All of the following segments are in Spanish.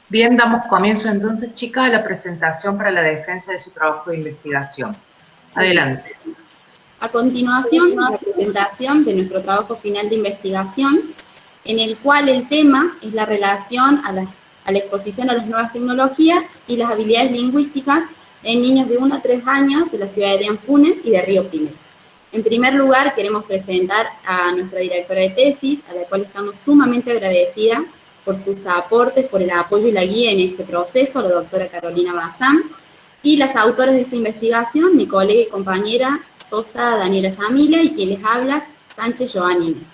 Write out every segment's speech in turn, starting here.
Bien, damos comienzo entonces, chicas, a la presentación para la defensa de su trabajo de investigación. Adelante. A continuación, la presentación de nuestro trabajo final de investigación, en el cual el tema es la relación a la exposición a las nuevas tecnologías y las habilidades lingüísticas en niños de 1 a 3 años de la ciudad de Anfunes y de Río Primero. En primer lugar, queremos presentar a nuestra directora de tesis, a la cual estamos sumamente agradecida por sus aportes, por el apoyo y la guía en este proceso, la doctora Carolina Bazán, y las autoras de esta investigación, mi colega y compañera Sosa Daniela Yamila, y quien les habla, Sánchez Joanines.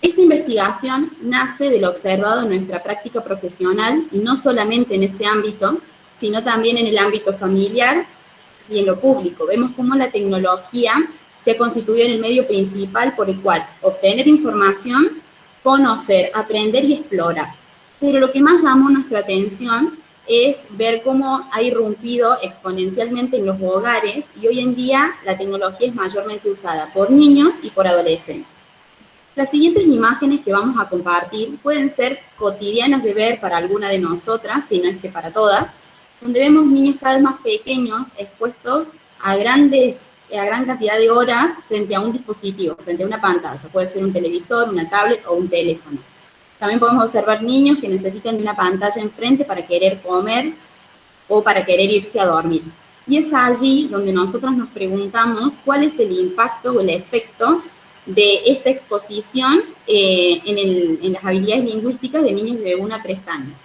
Esta investigación nace de lo observado en nuestra práctica profesional, y no solamente en ese ámbito, sino también en el ámbito familiar y en lo público. Vemos cómo la tecnología se ha constituido en el medio principal por el cual obtener información, conocer, aprender y explorar. Pero lo que más llamó nuestra atención es ver cómo ha irrumpido exponencialmente en los hogares, y hoy en día la tecnología es mayormente usada por niños y por adolescentes. Las siguientes imágenes que vamos a compartir pueden ser cotidianas de ver para alguna de nosotras, si no es que para todas, donde vemos niños cada vez más pequeños expuestos a gran cantidad de horas frente a un dispositivo, frente a una pantalla. Puede ser un televisor, una tablet o un teléfono. También podemos observar niños que necesitan de una pantalla enfrente para querer comer o para querer irse a dormir. Y es allí donde nosotros nos preguntamos cuál es el impacto o el efecto de esta exposición en las habilidades lingüísticas de niños de 1 a 3 años.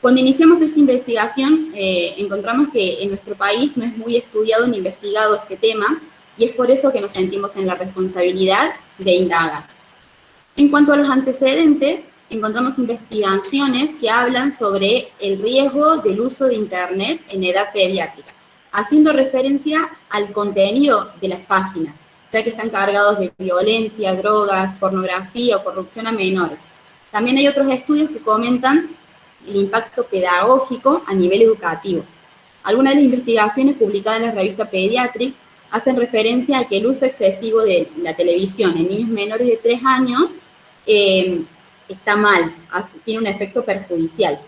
Cuando iniciamos esta investigación, encontramos que en nuestro país no es muy estudiado ni investigado este tema, y es por eso que nos sentimos en la responsabilidad de indagar. En cuanto a los antecedentes, encontramos investigaciones que hablan sobre el riesgo del uso de Internet en edad pediátrica, haciendo referencia al contenido de las páginas, ya que están cargados de violencia, drogas, pornografía o corrupción a menores. También hay otros estudios que comentan el impacto pedagógico a nivel educativo. Algunas de las investigaciones publicadas en la revista Pediatrics hacen referencia a que el uso excesivo de la televisión en niños menores de 3 años está mal, tiene un efecto perjudicial.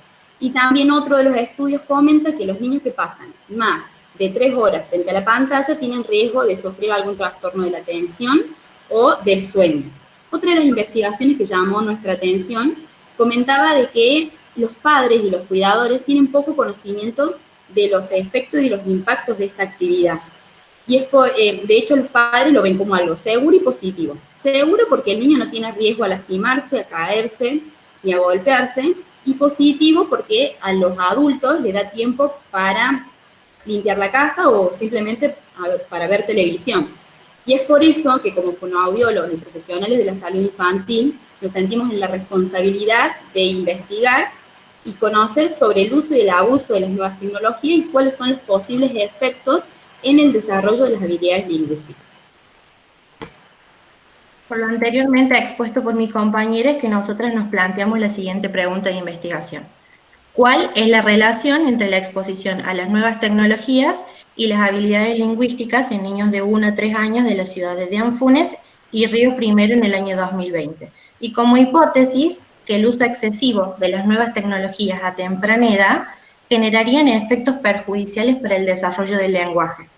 Y también otro de los estudios comenta que los niños que pasan más de 3 horas frente a la pantalla tienen riesgo de sufrir algún trastorno de la atención o del sueño. Otra de las investigaciones que llamó nuestra atención comentaba de que los padres y los cuidadores tienen poco conocimiento de los efectos y los impactos de esta actividad. Y de hecho los padres lo ven como algo seguro y positivo. Seguro porque el niño no tiene riesgo a lastimarse, a caerse ni a golpearse, y positivo porque a los adultos les da tiempo para limpiar la casa o simplemente para ver televisión. Y es por eso que como fonoaudiólogos y profesionales de la salud infantil nos sentimos en la responsabilidad de investigar y conocer sobre el uso y el abuso de las nuevas tecnologías y cuáles son los posibles efectos en el desarrollo de las habilidades lingüísticas. Por lo anteriormente expuesto por mi compañera, es que nosotras nos planteamos la siguiente pregunta de investigación. ¿Cuál es la relación entre la exposición a las nuevas tecnologías y las habilidades lingüísticas en niños de 1 a 3 años de las ciudades de Anfunes y Río Primero en el año 2020? Y como hipótesis, que el uso excesivo de las nuevas tecnologías a temprana edad generarían efectos perjudiciales para el desarrollo del lenguaje.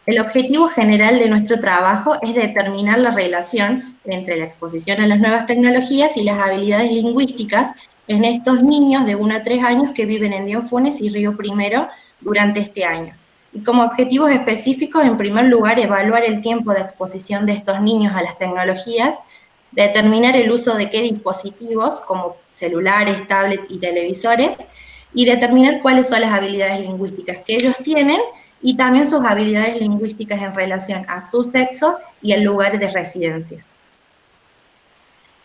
El objetivo general de nuestro trabajo es determinar la relación entre la exposición a las nuevas tecnologías y las habilidades lingüísticas en estos niños de 1 a 3 años que viven en Anfunes y Río Primero durante este año. Y como objetivos específicos, en primer lugar, evaluar el tiempo de exposición de estos niños a las tecnologías, determinar el uso de qué dispositivos, como celulares, tablets y televisores, y determinar cuáles son las habilidades lingüísticas que ellos tienen y también sus habilidades lingüísticas en relación a su sexo y el lugar de residencia.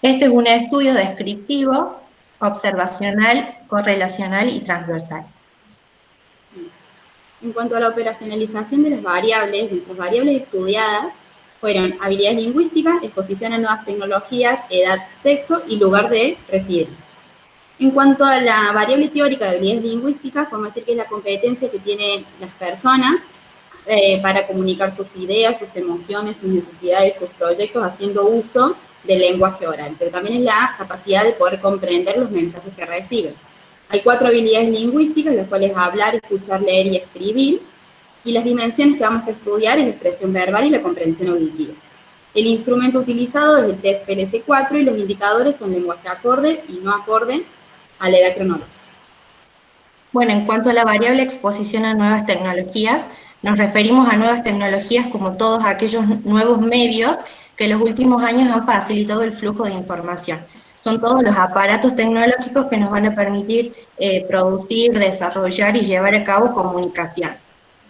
Este es un estudio descriptivo, observacional, correlacional y transversal. En cuanto a la operacionalización de las variables, nuestras variables estudiadas fueron habilidades lingüísticas, exposición a nuevas tecnologías, edad, sexo y lugar de residencia. En cuanto a la variable teórica de habilidades lingüísticas, podemos decir que es la competencia que tienen las personas para comunicar sus ideas, sus emociones, sus necesidades, sus proyectos, haciendo uso del lenguaje oral, pero también es la capacidad de poder comprender los mensajes que reciben. Hay 4 habilidades lingüísticas, las cuales es hablar, escuchar, leer y escribir, y las dimensiones que vamos a estudiar es la expresión verbal y la comprensión auditiva. El instrumento utilizado es el test PLS4 y los indicadores son lenguaje acorde y no acorde a la edad cronológica. Bueno, en cuanto a la variable exposición a nuevas tecnologías, nos referimos a nuevas tecnologías como todos aquellos nuevos medios que en los últimos años han facilitado el flujo de información. Son todos los aparatos tecnológicos que nos van a permitir producir, desarrollar y llevar a cabo comunicación.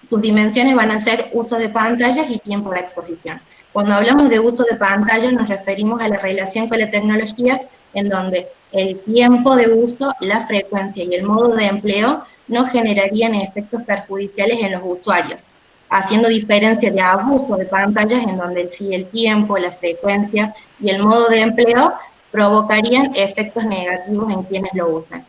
Sus dimensiones van a ser uso de pantallas y tiempo de exposición. Cuando hablamos de uso de pantallas nos referimos a la relación con la tecnología en donde el tiempo de uso, la frecuencia y el modo de empleo no generarían efectos perjudiciales en los usuarios, haciendo diferencia de abuso de pantallas en donde sí el tiempo, la frecuencia y el modo de empleo provocarían efectos negativos en quienes lo usan.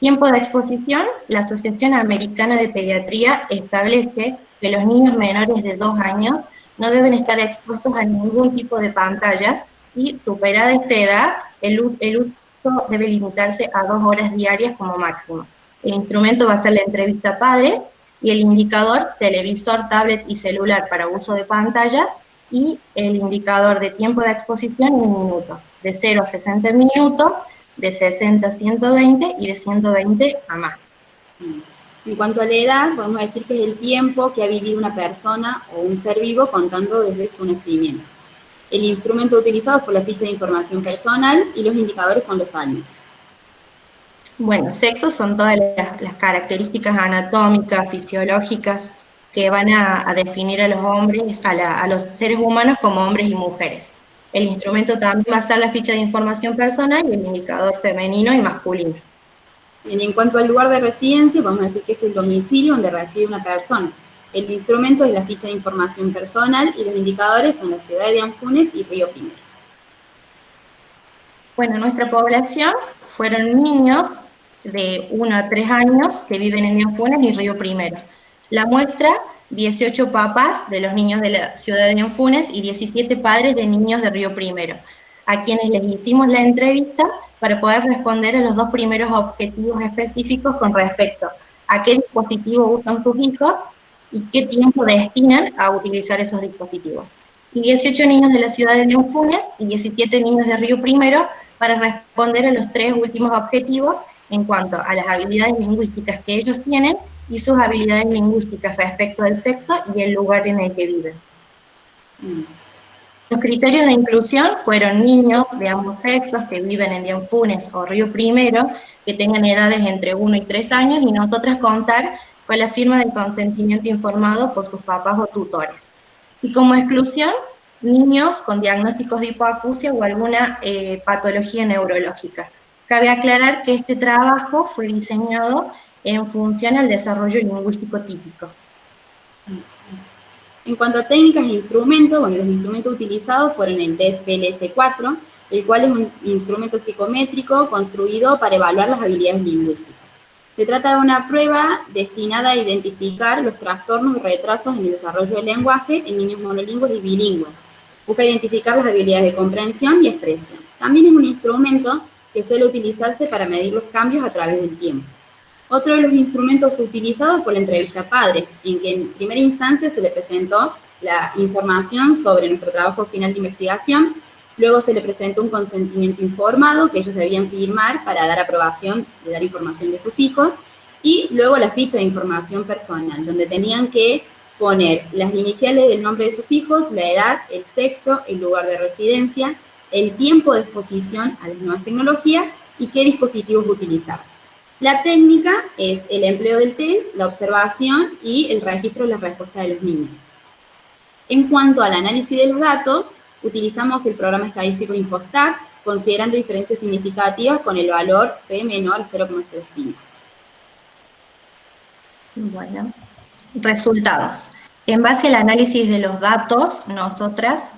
Tiempo de exposición, la Asociación Americana de Pediatría establece que los niños menores de 2 años no deben estar expuestos a ningún tipo de pantallas y, superada esta edad, el uso debe limitarse a 2 horas diarias como máximo. El instrumento va a ser la entrevista a padres y el indicador televisor, tablet y celular para uso de pantallas y el indicador de tiempo de exposición en minutos, de 0 a 60 minutos, de 60 a 120 y de 120 a más. En cuanto a la edad, podemos decir que es el tiempo que ha vivido una persona o un ser vivo contando desde su nacimiento. El instrumento utilizado fue la ficha de información personal y los indicadores son los años. Bueno, sexos son todas las características anatómicas, fisiológicas que van a definir a los hombres, a los seres humanos como hombres y mujeres. El instrumento también va a ser la ficha de información personal y el indicador femenino y masculino. Y en cuanto al lugar de residencia, vamos a decir que es el domicilio donde reside una persona. El instrumento es la ficha de información personal y los indicadores son la ciudad de Dianfunes y Río Primero. Bueno, nuestra población fueron niños de 1 a 3 años que viven en Dianfunes y Río Primero. La muestra, 18 papás de los niños de la ciudad de Dianfunes y 17 padres de niños de Río Primero, a quienes les hicimos la entrevista para poder responder a los 2 primeros objetivos específicos con respecto a qué dispositivo usan sus hijos y qué tiempo destinan a utilizar esos dispositivos. Y 18 niños de la ciudad de Dianfunes y 17 niños de Río Primero para responder a los 3 últimos objetivos en cuanto a las habilidades lingüísticas que ellos tienen y sus habilidades lingüísticas respecto al sexo y el lugar en el que viven. Los criterios de inclusión fueron niños de ambos sexos que viven en Dianfunes o Río Primero, que tengan edades entre 1 y 3 años, y nosotras contar con la firma de consentimiento informado por sus papás o tutores. Y como exclusión, niños con diagnósticos de hipoacusia o alguna patología neurológica. Cabe aclarar que este trabajo fue diseñado en función al desarrollo lingüístico típico. En cuanto a técnicas e instrumentos, bueno, los instrumentos utilizados fueron el test PLS4, el cual es un instrumento psicométrico construido para evaluar las habilidades lingüísticas. Se trata de una prueba destinada a identificar los trastornos y retrasos en el desarrollo del lenguaje en niños monolingües y bilingües. Busca identificar las habilidades de comprensión y expresión. También es un instrumento que suele utilizarse para medir los cambios a través del tiempo. Otro de los instrumentos utilizados fue la entrevista a padres, en que en primera instancia se le presentó la información sobre nuestro trabajo final de investigación, luego se le presentó un consentimiento informado que ellos debían firmar para dar aprobación de dar información de sus hijos, y luego la ficha de información personal, donde tenían que poner las iniciales del nombre de sus hijos, la edad, el sexo, el lugar de residencia, el tiempo de exposición a las nuevas tecnologías y qué dispositivos utilizar. La técnica es el empleo del test, la observación y el registro de las respuestas de los niños. En cuanto al análisis de los datos, utilizamos el programa estadístico Infostat, considerando diferencias significativas con el valor P menor a 0,05. Bueno, resultados. En base al análisis de los datos, nosotras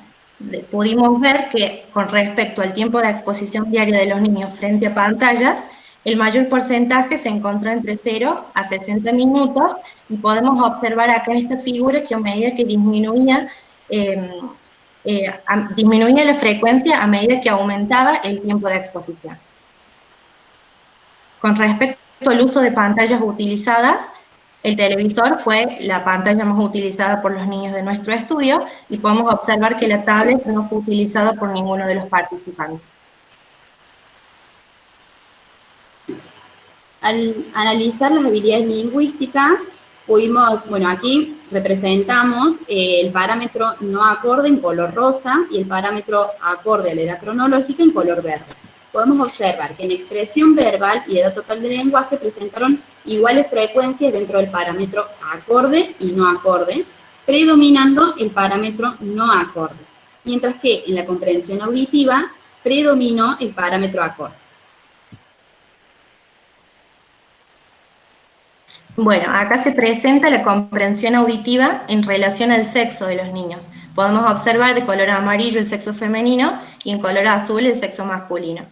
pudimos ver que con respecto al tiempo de exposición diaria de los niños frente a pantallas, el mayor porcentaje se encontró entre 0 a 60 minutos y podemos observar acá en esta figura que a medida que disminuía la frecuencia a medida que aumentaba el tiempo de exposición. Con respecto al uso de pantallas utilizadas, el televisor fue la pantalla más utilizada por los niños de nuestro estudio y podemos observar que la tablet no fue utilizada por ninguno de los participantes. Al analizar las habilidades lingüísticas, pudimos, bueno, aquí representamos el parámetro no acorde en color rosa y el parámetro acorde a la edad cronológica en color verde. Podemos observar que en expresión verbal y edad total del lenguaje presentaron iguales frecuencias dentro del parámetro acorde y no acorde, predominando el parámetro no acorde, mientras que en la comprensión auditiva predominó el parámetro acorde. Bueno, acá se presenta la comprensión auditiva en relación al sexo de los niños. Podemos observar de color amarillo el sexo femenino y en color azul el sexo masculino.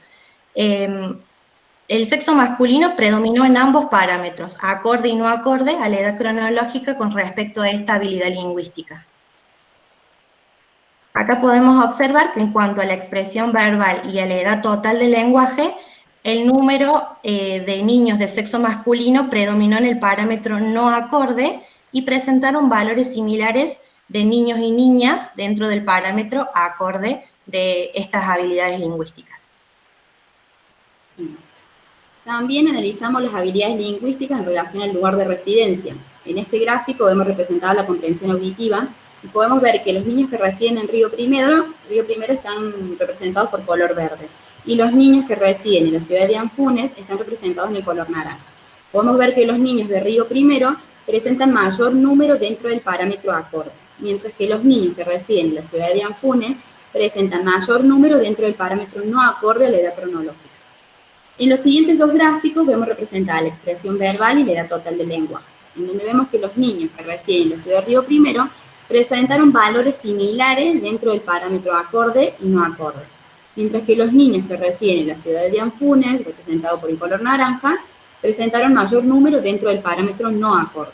El sexo masculino predominó en ambos parámetros, acorde y no acorde a la edad cronológica con respecto a esta habilidad lingüística. Acá podemos observar que en cuanto a la expresión verbal y a la edad total del lenguaje, el número de niños de sexo masculino predominó en el parámetro no acorde y presentaron valores similares de niños y niñas dentro del parámetro acorde de estas habilidades lingüísticas. También analizamos las habilidades lingüísticas en relación al lugar de residencia. En este gráfico vemos representada la comprensión auditiva y podemos ver que los niños que residen en Río Primero están representados por color verde, y los niños que residen en la ciudad de Anfunes están representados en el color naranja. Podemos ver que los niños de Río Primero presentan mayor número dentro del parámetro acorde, mientras que los niños que residen en la ciudad de Anfunes presentan mayor número dentro del parámetro no acorde a la edad cronológica. En los siguientes dos gráficos vemos representada la expresión verbal y la edad total del lenguaje, en donde vemos que los niños que residen en la ciudad de Río Primero presentaron valores similares dentro del parámetro acorde y no acorde, mientras que los niños que residen en la ciudad de Anfunes, representado por el color naranja, presentaron mayor número dentro del parámetro no acorde.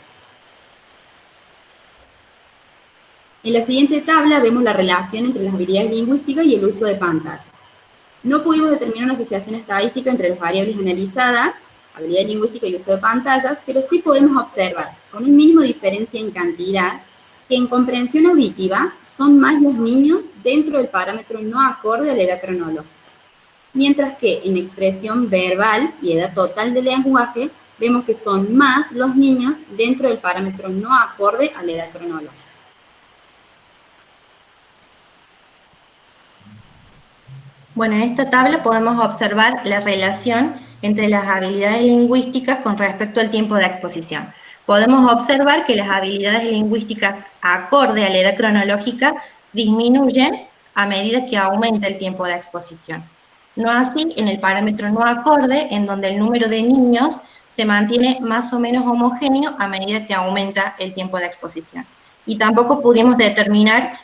En la siguiente tabla vemos la relación entre las habilidades lingüísticas y el uso de pantallas. No pudimos determinar una asociación estadística entre las variables analizadas, habilidad lingüística y uso de pantallas, pero sí podemos observar, con un mínimo de diferencia en cantidad, que en comprensión auditiva son más los niños dentro del parámetro no acorde a la edad cronológica, mientras que en expresión verbal y edad total del lenguaje vemos que son más los niños dentro del parámetro no acorde a la edad cronológica. Bueno, en esta tabla podemos observar la relación entre las habilidades lingüísticas con respecto al tiempo de exposición. Podemos observar que las habilidades lingüísticas acorde a la edad cronológica disminuyen a medida que aumenta el tiempo de exposición. No así en el parámetro no acorde, en donde el número de niños se mantiene más o menos homogéneo a medida que aumenta el tiempo de exposición. Y tampoco pudimos determinar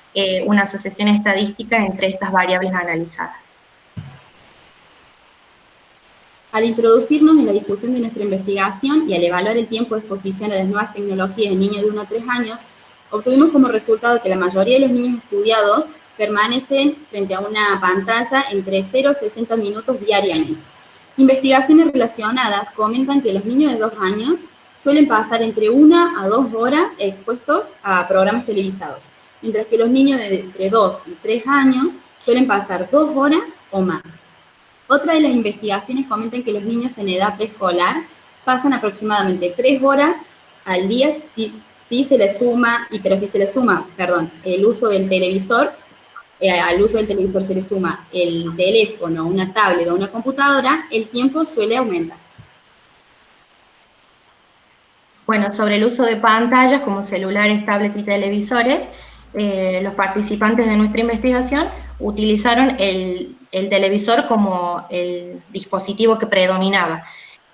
una asociación estadística entre estas variables analizadas. Al introducirnos en la discusión de nuestra investigación y al evaluar el tiempo de exposición a las nuevas tecnologías en niños de 1 a 3 años, obtuvimos como resultado que la mayoría de los niños estudiados permanecen frente a una pantalla entre 0 a 60 minutos diariamente. Investigaciones relacionadas comentan que los niños de 2 años suelen pasar entre 1 a 2 horas expuestos a programas televisados, mientras que los niños de entre 2 y 3 años suelen pasar 2 horas o más. Otra de las investigaciones comentan que los niños en edad preescolar pasan aproximadamente 3 horas al día si se le suma el uso del televisor, al uso del televisor se le suma el teléfono, una tablet o una computadora, el tiempo suele aumentar. Bueno, sobre el uso de pantallas como celulares, tablets y televisores, los participantes de nuestra investigación utilizaron el televisor como el dispositivo que predominaba.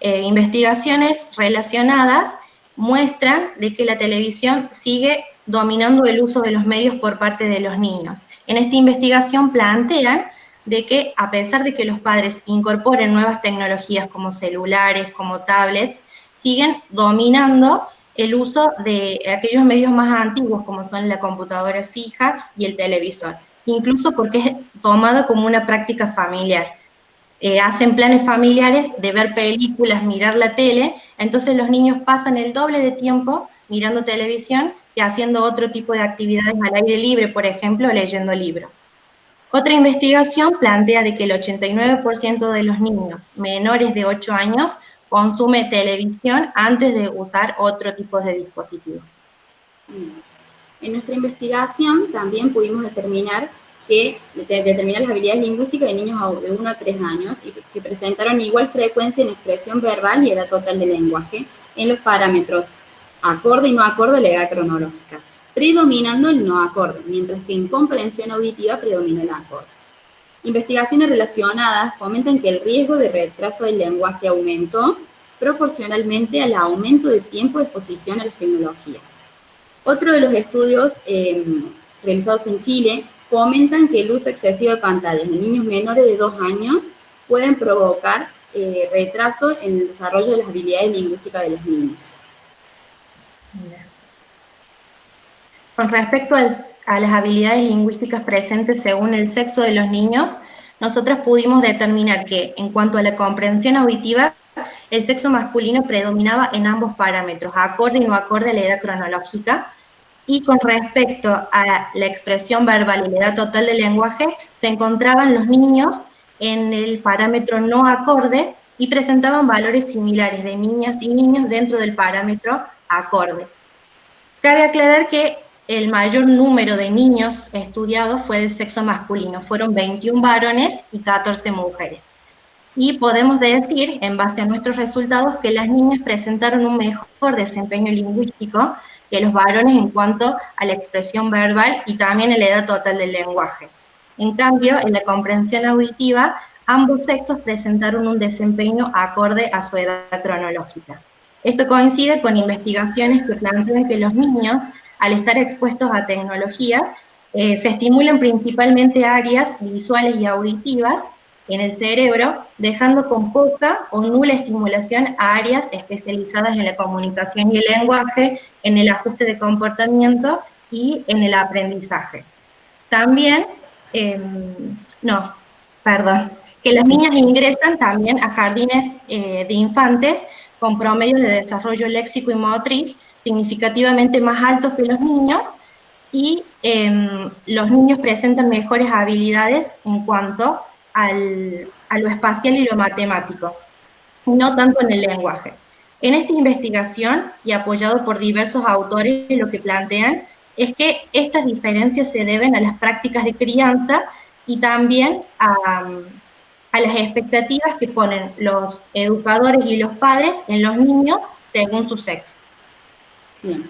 Investigaciones relacionadas muestran de que la televisión sigue dominando el uso de los medios por parte de los niños. En esta investigación plantean de que a pesar de que los padres incorporen nuevas tecnologías como celulares, como tablets, siguen dominando el uso de aquellos medios más antiguos como son la computadora fija y el televisor, incluso porque es tomado como una práctica familiar. hacen planes familiares de ver películas, mirar la tele, entonces los niños pasan el doble de tiempo mirando televisión que haciendo otro tipo de actividades al aire libre, por ejemplo, leyendo libros. Otra investigación plantea de que el 89% de los niños menores de 8 años consume televisión antes de usar otro tipo de dispositivos. En nuestra investigación también pudimos determinar las habilidades lingüísticas de niños de 1 a 3 años y que presentaron igual frecuencia en expresión verbal y edad total del lenguaje en los parámetros acorde y no acorde a la edad cronológica, predominando el no acorde, mientras que en comprensión auditiva predomina el acorde. Investigaciones relacionadas comentan que el riesgo de retraso del lenguaje aumentó proporcionalmente al aumento de tiempo de exposición a las tecnologías. Otro de los estudios realizados en Chile comentan que el uso excesivo de pantallas en niños menores de 2 años pueden provocar retraso en el desarrollo de las habilidades lingüísticas de los niños. Con respecto a las habilidades lingüísticas presentes según el sexo de los niños, nosotros pudimos determinar que, en cuanto a la comprensión auditiva, el sexo masculino predominaba en ambos parámetros, acorde y no acorde a la edad cronológica, y con respecto a la expresión verbal y la edad total del lenguaje, se encontraban los niños en el parámetro no acorde y presentaban valores similares de niñas y niños dentro del parámetro acorde. Cabe aclarar que el mayor número de niños estudiados fue del sexo masculino, fueron 21 varones y 14 mujeres. Y podemos decir, en base a nuestros resultados, que las niñas presentaron un mejor desempeño lingüístico que los varones en cuanto a la expresión verbal y también en la edad total del lenguaje. En cambio, en la comprensión auditiva, ambos sexos presentaron un desempeño acorde a su edad cronológica. Esto coincide con investigaciones que plantean que los niños, al estar expuestos a tecnología, se estimulan principalmente áreas visuales y auditivas en el cerebro, dejando con poca o nula estimulación a áreas especializadas en la comunicación y el lenguaje, en el ajuste de comportamiento y en el aprendizaje. También, que las niñas ingresan también a jardines de infantes con promedios de desarrollo léxico y motriz significativamente más altos que los niños, y los niños presentan mejores habilidades en cuanto a lo espacial y lo matemático, no tanto en el lenguaje. En esta investigación, y apoyado por diversos autores, lo que plantean es que estas diferencias se deben a las prácticas de crianza y también a las expectativas que ponen los educadores y los padres en los niños según su sexo. Bien.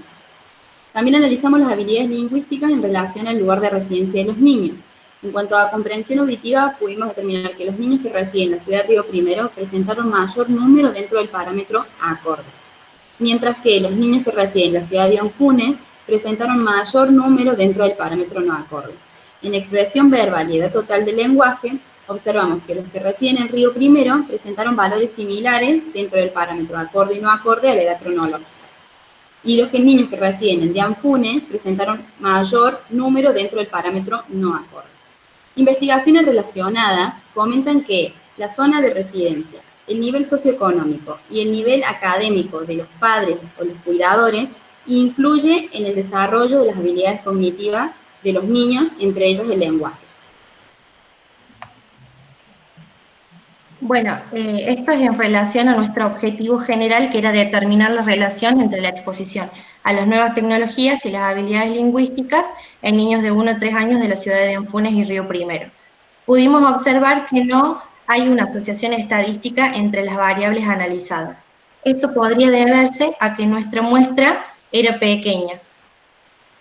También analizamos las habilidades lingüísticas en relación al lugar de residencia de los niños. En cuanto a comprensión auditiva, pudimos determinar que los niños que residen en la ciudad de Río Primero presentaron mayor número dentro del parámetro acorde, mientras que los niños que residen en la ciudad de Anfunes presentaron mayor número dentro del parámetro no acorde. En expresión verbal y edad total del lenguaje, observamos que los que residen en Río Primero presentaron valores similares dentro del parámetro acorde y no acorde a la edad cronológica. Y los niños que residen en Anfunes presentaron mayor número dentro del parámetro no acorde. Investigaciones relacionadas comentan que la zona de residencia, el nivel socioeconómico y el nivel académico de los padres o los cuidadores influye en el desarrollo de las habilidades cognitivas de los niños, entre ellas el lenguaje. Bueno, esto es en relación a nuestro objetivo general, que era determinar la relación entre la exposición a las nuevas tecnologías y las habilidades lingüísticas en niños de 1 a 3 años de la ciudad de Anfunes y Río Primero. Pudimos observar que no hay una asociación estadística entre las variables analizadas. Esto podría deberse a que nuestra muestra era pequeña.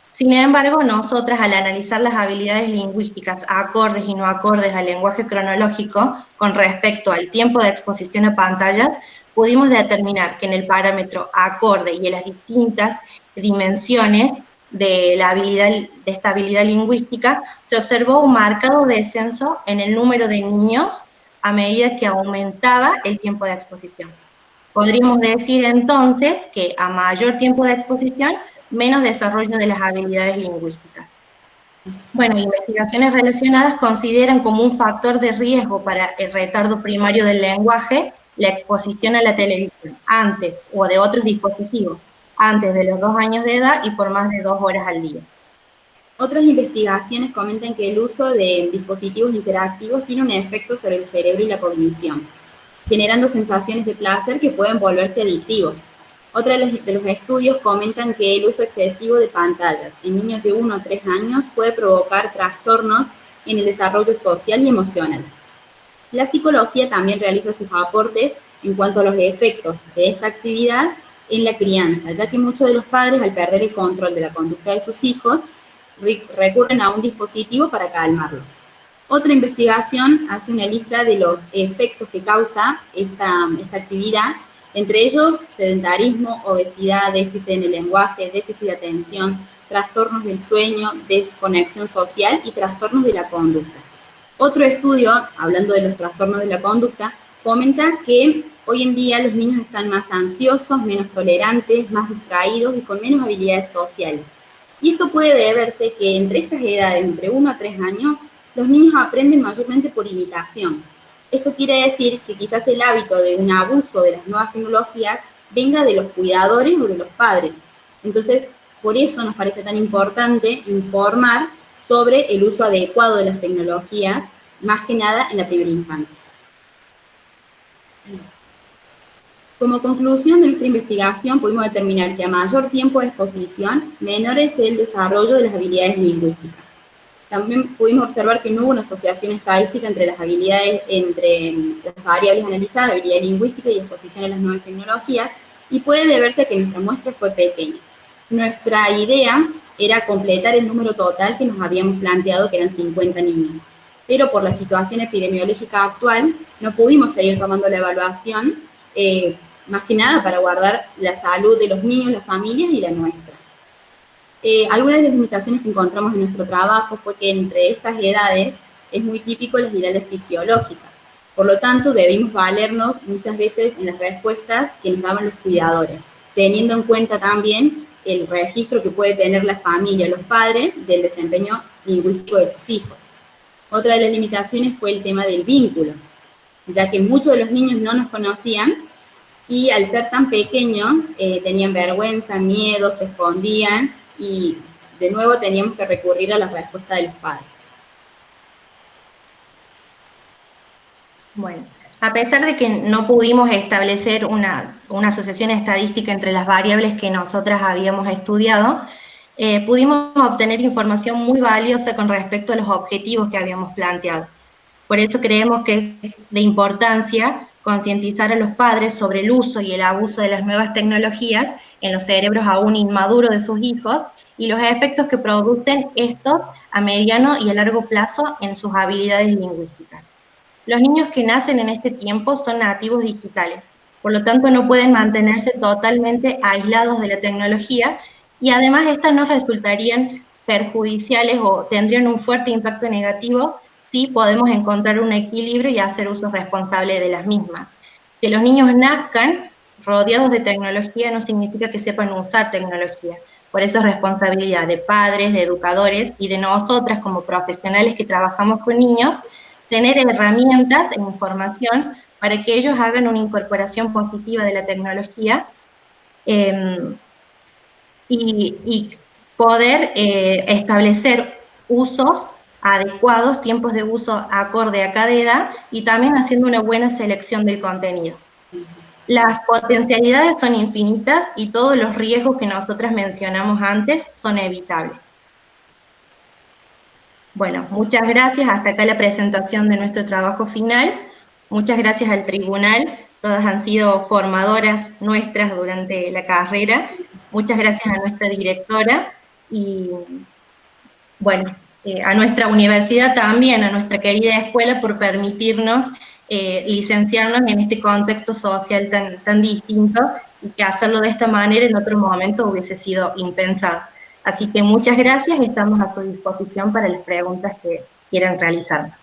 Sin embargo, nosotras, al analizar las habilidades lingüísticas acordes y no acordes al lenguaje cronológico con respecto al tiempo de exposición a pantallas, pudimos determinar que en el parámetro acorde y en las distintas dimensiones de esta habilidad lingüística se observó un marcado descenso en el número de niños a medida que aumentaba el tiempo de exposición. Podríamos decir entonces que a mayor tiempo de exposición, menos desarrollo de las habilidades lingüísticas. Bueno, investigaciones relacionadas consideran como un factor de riesgo para el retardo primario del lenguaje la exposición a la televisión antes o de otros dispositivos, antes de los 2 años de edad y por más de 2 horas al día. Otras investigaciones comentan que el uso de dispositivos interactivos tiene un efecto sobre el cerebro y la cognición, generando sensaciones de placer que pueden volverse adictivos. Otra de los estudios comentan que el uso excesivo de pantallas en niños de 1 a 3 años puede provocar trastornos en el desarrollo social y emocional. La psicología también realiza sus aportes en cuanto a los efectos de esta actividad en la crianza, ya que muchos de los padres, al perder el control de la conducta de sus hijos, recurren a un dispositivo para calmarlos. Otra investigación hace una lista de los efectos que causa esta actividad, entre ellos sedentarismo, obesidad, déficit en el lenguaje, déficit de atención, trastornos del sueño, desconexión social y trastornos de la conducta. Otro estudio, hablando de los trastornos de la conducta, comenta que hoy en día los niños están más ansiosos, menos tolerantes, más distraídos y con menos habilidades sociales. Y esto puede deberse que entre estas edades, entre 1 a 3 años, los niños aprenden mayormente por imitación. Esto quiere decir que quizás el hábito de un abuso de las nuevas tecnologías venga de los cuidadores o de los padres. Entonces, por eso nos parece tan importante informar sobre el uso adecuado de las tecnologías, más que nada en la primera infancia. Como conclusión de nuestra investigación, pudimos determinar que a mayor tiempo de exposición, menor es el desarrollo de las habilidades lingüísticas. También pudimos observar que no hubo una asociación estadística entre las habilidades, entre las variables analizadas, habilidad lingüística y exposición a las nuevas tecnologías, y puede deberse a que nuestra muestra fue pequeña. Nuestra idea era completar el número total que nos habíamos planteado, que eran 50 niños. Pero por la situación epidemiológica actual, no pudimos seguir tomando la evaluación, más que nada para guardar la salud de los niños, las familias y la nuestra. Algunas de las limitaciones que encontramos en nuestro trabajo fue que entre estas edades es muy típico las virales fisiológicas. Por lo tanto, debimos valernos muchas veces en las respuestas que nos daban los cuidadores, teniendo en cuenta también el registro que puede tener la familia, los padres, del desempeño lingüístico de sus hijos. Otra de las limitaciones fue el tema del vínculo, ya que muchos de los niños no nos conocían y al ser tan pequeños tenían vergüenza, miedo, se escondían y de nuevo teníamos que recurrir a la respuesta de los padres. Bueno, a pesar de que no pudimos establecer una asociación estadística entre las variables que nosotras habíamos estudiado, pudimos obtener información muy valiosa con respecto a los objetivos que habíamos planteado. Por eso creemos que es de importancia concientizar a los padres sobre el uso y el abuso de las nuevas tecnologías en los cerebros aún inmaduros de sus hijos y los efectos que producen estos a mediano y a largo plazo en sus habilidades lingüísticas. Los niños que nacen en este tiempo son nativos digitales, por lo tanto no pueden mantenerse totalmente aislados de la tecnología y además estas no resultarían perjudiciales o tendrían un fuerte impacto negativo si podemos encontrar un equilibrio y hacer uso responsable de las mismas. Que los niños nazcan rodeados de tecnología no significa que sepan usar tecnología. Por eso es responsabilidad de padres, de educadores y de nosotras como profesionales que trabajamos con niños, tener herramientas e información para que ellos hagan una incorporación positiva de la tecnología y poder establecer usos adecuados, tiempos de uso acorde a cada edad y también haciendo una buena selección del contenido. Las potencialidades son infinitas y todos los riesgos que nosotras mencionamos antes son evitables. Bueno, muchas gracias. Hasta acá la presentación de nuestro trabajo final. Muchas gracias al tribunal. Todas han sido formadoras nuestras durante la carrera. Muchas gracias a nuestra directora y, bueno, a nuestra universidad también, a nuestra querida escuela por permitirnos licenciarnos en este contexto social tan distinto y que hacerlo de esta manera en otro momento hubiese sido impensado. Así que muchas gracias, estamos a su disposición para las preguntas que quieran realizarnos.